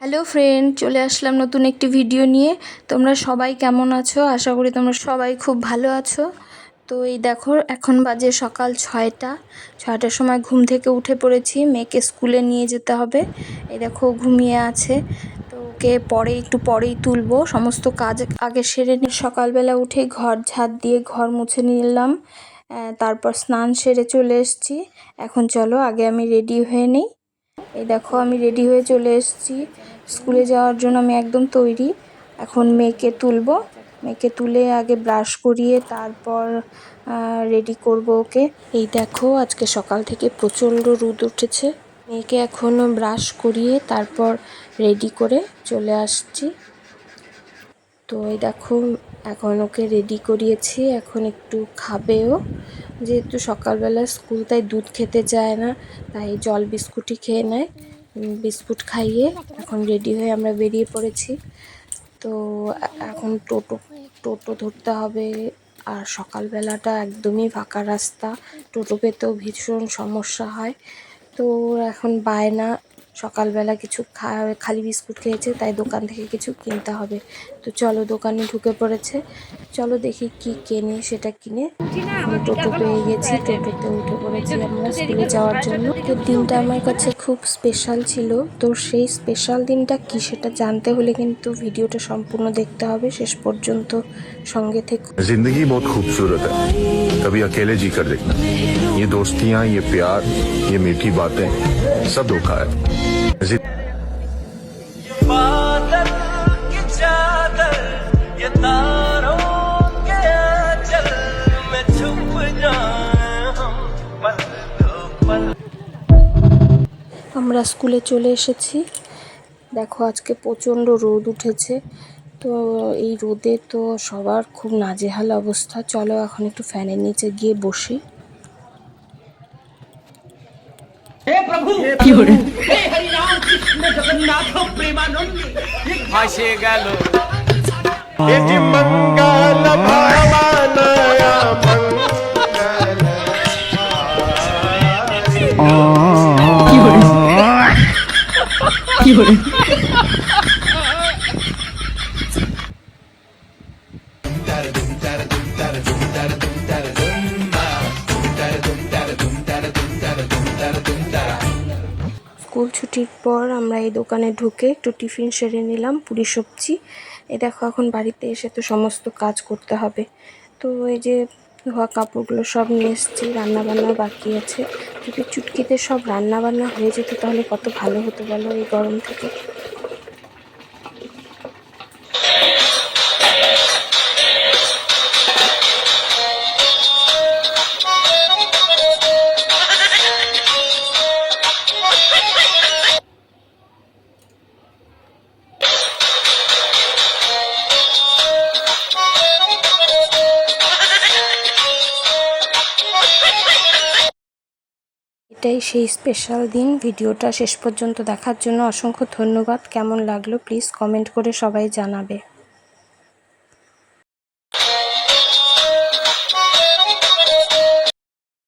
Hello friend, চলে আসলাম নতুন একটি ভিডিও নিয়ে। তোমরা সবাই কেমন আছো? আশা করি তোমরা সবাই খুব ভালো আছো। তো এই দেখো, এখন বাজে সকাল 6টার সময় ঘুম থেকে উঠে পড়েছি। মেয়েকে স্কুলে নিয়ে যেতে হবে। এই দেখো ঘুমিয়ে আছে, তো ওকে একটু পরেই তুলবো। সমস্ত কাজ আগে সেরে নিয়ে সকালবেলা উঠেই ঘর ঝাড় দিয়ে ঘর মুছে নিলাম। তারপর স্নান সেরে চলে এসেছি। এখন চলো আগে আমি রেডি হয়ে নিই। এই দেখো আমি রেডি হয়ে চলে এসেছি। স্কুলে যাওয়ার জন্য আমি একদম তৈরি। এখন মেয়েকে তুলে আগে ব্রাশ করিয়ে তারপর রেডি করব ওকে। এই দেখো আজকে সকাল থেকে প্রচণ্ড রোদ উঠেছে। মেয়েকে এখনও ব্রাশ করিয়ে তারপর রেডি করে চলে আসছি। তো এই দেখো এখন ওকে রেডি করিয়েছি, এখন একটু খাবেও। যেহেতু সকালবেলা স্কুল, তাই দুধ খেতে চায় না, তাই জল বিস্কুটই খেয়ে নেয়। বিস্কুট খাইয়ে এখন রেডি হয়ে আমরা বেরিয়ে পড়েছি। তো এখন টোটো ধরতে হবে। আর সকালবেলাটা একদমই ফাঁকা রাস্তা, টোটো পেতেও ভীষণ সমস্যা হয়। তো এখন বায়না, সকালবেলা কিছু খালি বিস্কুট খেয়েছে, তাই দোকান থেকে কিছু কিনতে হবে। তো চলো, দোকানে ঢুকে পড়েছে, চলো দেখি কি কেনে সেটা কিনে। এখন টোটো পেয়ে গেছি, টোটোতে উঠে পড়েছি আমরা স্কুলে যাওয়ার জন্য। আজকের দিনটা আমার কাছে খুব স্পেশাল ছিল। তো সেই স্পেশাল দিনটা কি সেটা জানতে হলে কিন্তু ভিডিওটা সম্পূর্ণ দেখতে হবে, শেষ পর্যন্ত সঙ্গে থেকে। जिंदगी बहुत खूबसूरत है, कभी अकेले जी कर देखना। ये दोस्तियां, ये प्यार, ये मीठी बातें, सब धोखा है। बादल की चादर, ये तारों के आंचल में छुप जाएं हम पल दो पल। আমরা স্কুলে চলে এসেছি। দেখো আজকে প্রচণ্ড রোদ উঠেছে। তো এই রোদে তো সবার খুব নাজেহাল অবস্থা। চলো এখন একটু ফ্যানের নিচে গিয়ে বসি। ভাসে গেল मंगल भावनया স্কুল ছুটির পর আমরা এই দোকানে ঢুকে একটু টিফিন সেরে নিলাম, পুরি সবজি। এই দেখো এখন বাড়িতে এসে তো সমস্ত কাজ করতে হবে। তো এই যে ধোয়া কাপড়গুলো সব নিয়ে এসেছি, রান্নাবান্না বাকি আছে। যদি চুটকিতে সব রান্নাবান্না হয়ে যেত তাহলে কত ভালো হতো বলো এই গরম থেকে। এটাই সেই স্পেশাল দিন। ভিডিওটা শেষ পর্যন্ত দেখার জন্য অসংখ্য ধন্যবাদ। কেমন লাগলো প্লিজ কমেন্ট করে সবাই জানাবে।